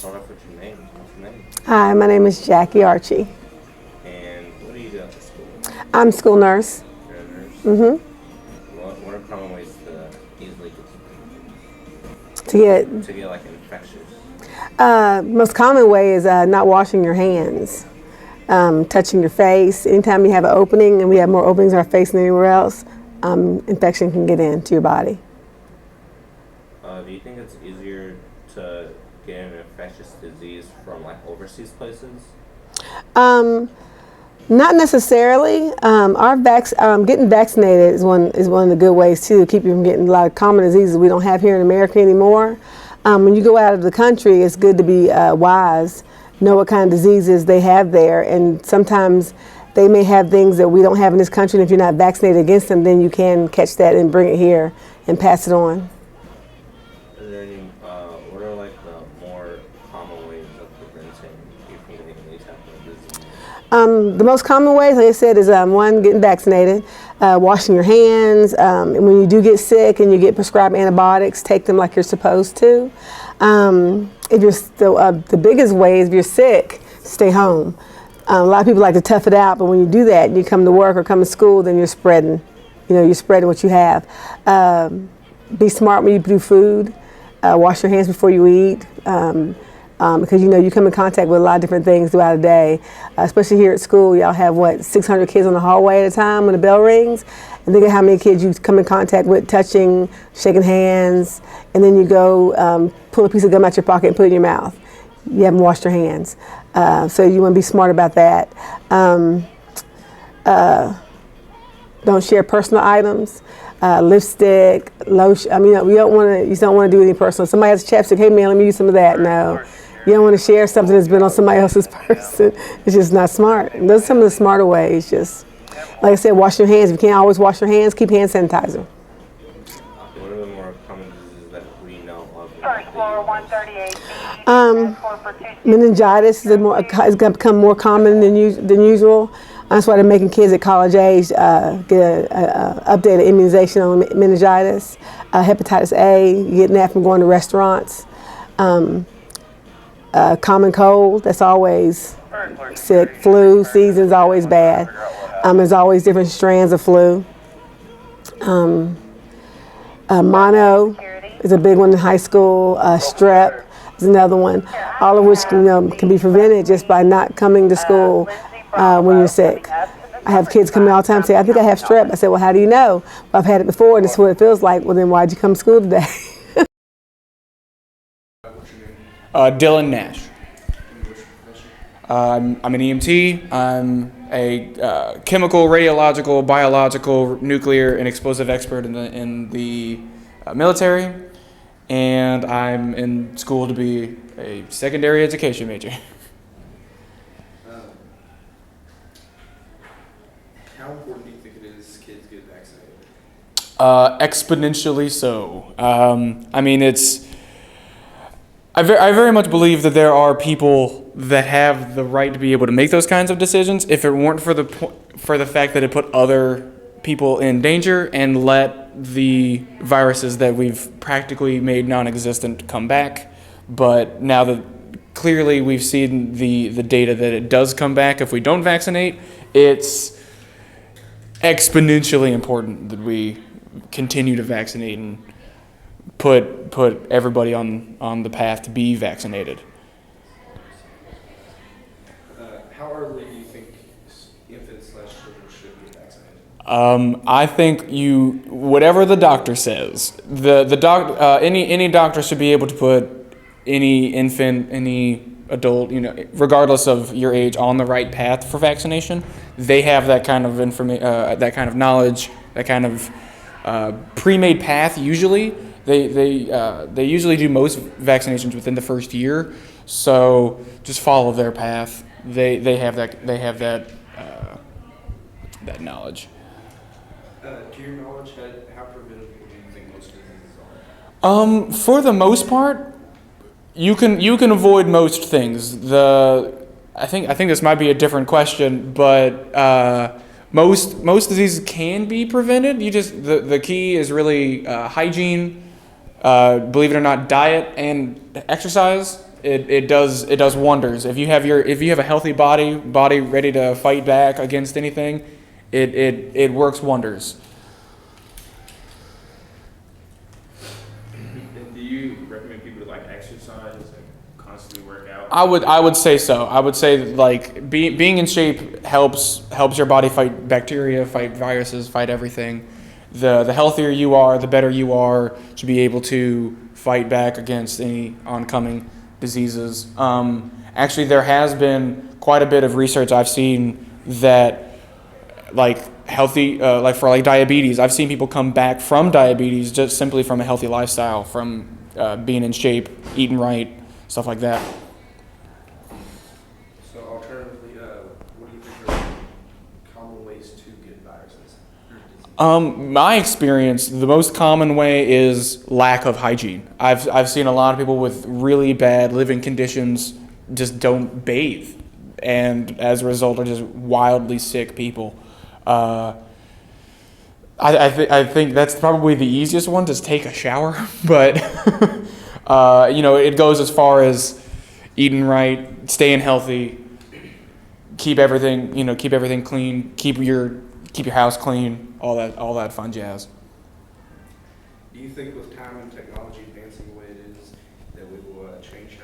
start off with your name. What's your name? Hi, my name is Jackie Archie. And what do you do after school? I'm school nurse. You're a nurse? Mm-hmm. What are common ways to easily To get like infectious? most common way is not washing your hands, touching your face. Anytime you have an opening, and we have more openings in our face than anywhere else, infection can get into your body. Do you think it's easier to get an infectious disease from like overseas places? Not necessarily. Getting vaccinated is one of the good ways too to keep you from getting a lot of common diseases we don't have here in America anymore. When you go out of the country, it's good to be wise, know what kind of diseases they have there, and sometimes they may have things that we don't have in this country, and if you're not vaccinated against them, then you can catch that and bring it here and pass it on. Is there any, what are like the more common ways of preventing you from getting any type of disease? The most common ways, like I said, is one, getting vaccinated, washing your hands, and when you do get sick and you get prescribed antibiotics, take them like you're supposed to. If you're still, the biggest way is if you're sick, stay home. A lot of people like to tough it out, but when you do that and you come to work or come to school, then you're spreading what you have. Be smart when you do food. Wash your hands before you eat. Because you come in contact with a lot of different things throughout the day, especially here at school. Y'all have 600 kids on the hallway at a time when the bell rings, and think of how many kids you come in contact with, touching, shaking hands, and then you go pull a piece of gum out your pocket and put it in your mouth. You haven't washed your hands, so you want to be smart about that. Don't share personal items. Lipstick, lotion. You don't want to do anything personal. Somebody has chapstick. Hey man, let me use some of that. No, you don't want to share something that's been on somebody else's person. It's just not smart. And those are some of the smarter ways. Just like I said, wash your hands. If you can't always wash your hands, keep hand sanitizer. What are the more common diseases that we know of? First floor, 138. Meningitis has become more common than usual. That's why they're making kids at college age get an updated immunization on meningitis, hepatitis A. You get that from going to restaurants. Common cold, that's always sick. Flu season's always bad. There's always different strands of flu. Mono is a big one in high school. Strep is another one. All of which can be prevented just by not coming to school when you're sick. I have kids come in all the time and say, I think I have strep. I said, well, how do you know? Well, I've had it before and this is what it feels like. Well, then why'd you come to school today? Dylan Nash. I'm an EMT. I'm a chemical, radiological, biological, nuclear, and explosive expert in the military. And I'm in school to be a secondary education major. How important do you think it is kids get vaccinated? Exponentially so. I very much believe that there are people that have the right to be able to make those kinds of decisions if it weren't for the fact that it put other people in danger and let the viruses that we've practically made non-existent come back. But now that clearly we've seen the data that it does come back if we don't vaccinate, it's exponentially important that we continue to vaccinate and put everybody on the path to be vaccinated. How early do you think infants/children should get vaccinated? I think whatever the doctor says, any doctor should be able to put any infant, any adult, regardless of your age, on the right path for vaccination. They have that kind of that kind of knowledge, that kind of pre-made path. Usually, they usually do most vaccinations within the first year. So just follow their path. They have that knowledge. To your knowledge, how preventable do you think most diseases are? For the most part, you can avoid most things. I think this might be a different question, but most diseases can be prevented. The key is really hygiene. Believe it or not, diet and exercise. It does wonders. If you have a healthy body ready to fight back against anything, it works wonders. And do you recommend people to like exercise and constantly work out? I would say so. I would say like being in shape helps your body fight bacteria, fight viruses, fight everything. The healthier you are, the better you are to be able to fight back against any oncoming diseases. Actually, there has been quite a bit of research I've seen that like healthy, like for like diabetes. I've seen people come back from diabetes just simply from a healthy lifestyle, from being in shape, eating right, stuff like that. So alternatively, what do you think are common ways to get viruses or disease? My experience, the most common way is lack of hygiene. I've seen a lot of people with really bad living conditions just don't bathe, and as a result are just wildly sick people. I think that's probably the easiest one, just take a shower. But it goes as far as eating right, staying healthy, keep everything clean, keep your house clean, all that fun jazz. Do you think with time and technology advancing the way it is, that we will change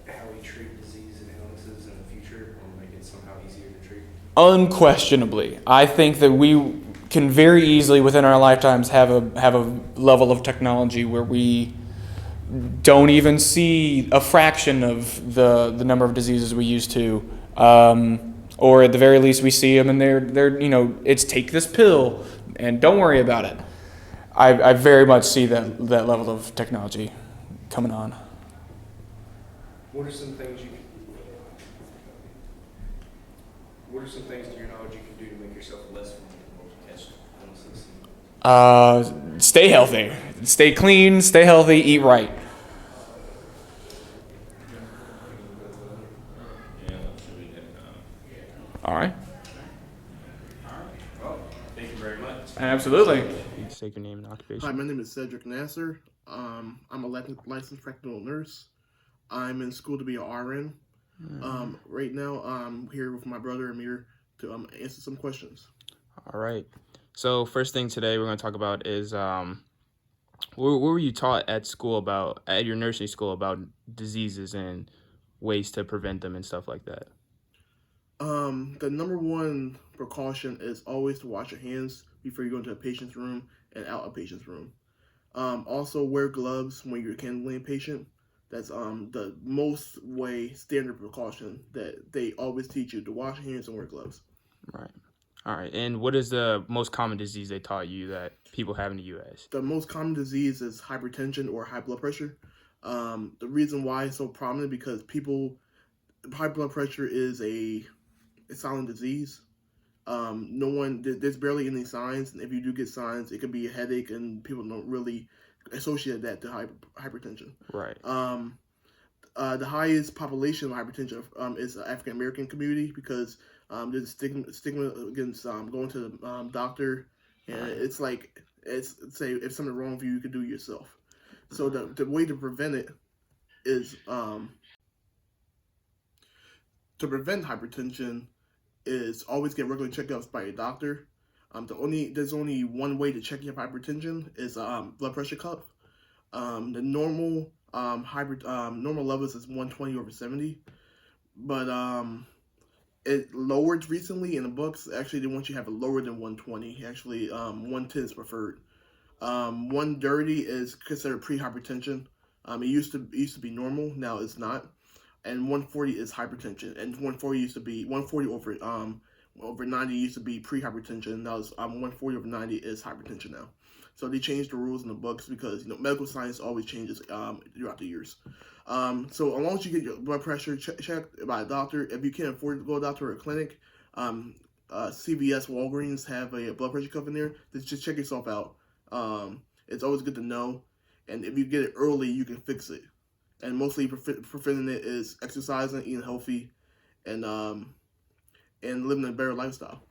how we treat disease and illnesses in the future, or make it somehow easier to treat? Unquestionably, I think that we can very easily within our lifetimes have a level of technology where we don't even see a fraction of the number of diseases we used to, or at the very least we see them and they're it's take this pill and don't worry about it. I very much see that level of technology coming on. What are some things to your knowledge you can do to make yourself less vulnerable to catch illnesses? Stay healthy, stay clean, stay healthy, eat right. All right. Well, thank you very much. Absolutely. Take your name and occupation. Hi, my name is Cedric Nasser. I'm a licensed practical nurse. I'm in school to be an RN. Right now, I'm here with my brother Amir to answer some questions. All right. So first thing today we're going to talk about is what were you taught at your nursing school about diseases and ways to prevent them and stuff like that? The number one precaution is always to wash your hands before you go into a patient's room and out a patient's room. Also wear gloves when you're handling a patient. That's the most standard precaution that they always teach you, to wash your hands and wear gloves. Right. All right. And what is the most common disease they taught you that people have in the U.S.? The most common disease is hypertension or high blood pressure. The reason why it's so prominent because high blood pressure is a silent disease. There's barely any signs, and if you do get signs, it could be a headache, and people don't really associate that to hypertension. Right. The highest population of hypertension is the African American community because there's a stigma against going to the doctor, and it's like say if something's wrong with you, you can do it yourself. So the way to prevent it is to prevent hypertension is always get regular checkups by a doctor. There's only one way to check your hypertension is blood pressure cuff. The normal normal levels is 120/70, but it lowered recently in the books. Actually, they want you to have it lower than 120. Actually, 110 is preferred. 130 is considered pre-hypertension. It used to be normal. Now it's not. And 140 is hypertension. And 140 over 90 used to be pre-hypertension. Now it's 140 over 90 is hypertension now. So they changed the rules in the books because medical science always changes throughout the years. So as long as you get your blood pressure checked by a doctor, if you can't afford to go to a doctor or a clinic, CVS, Walgreens have a blood pressure cuff in there. Just check yourself out. It's always good to know, and if you get it early, you can fix it. And mostly preventing it is exercising, eating healthy, and living a better lifestyle.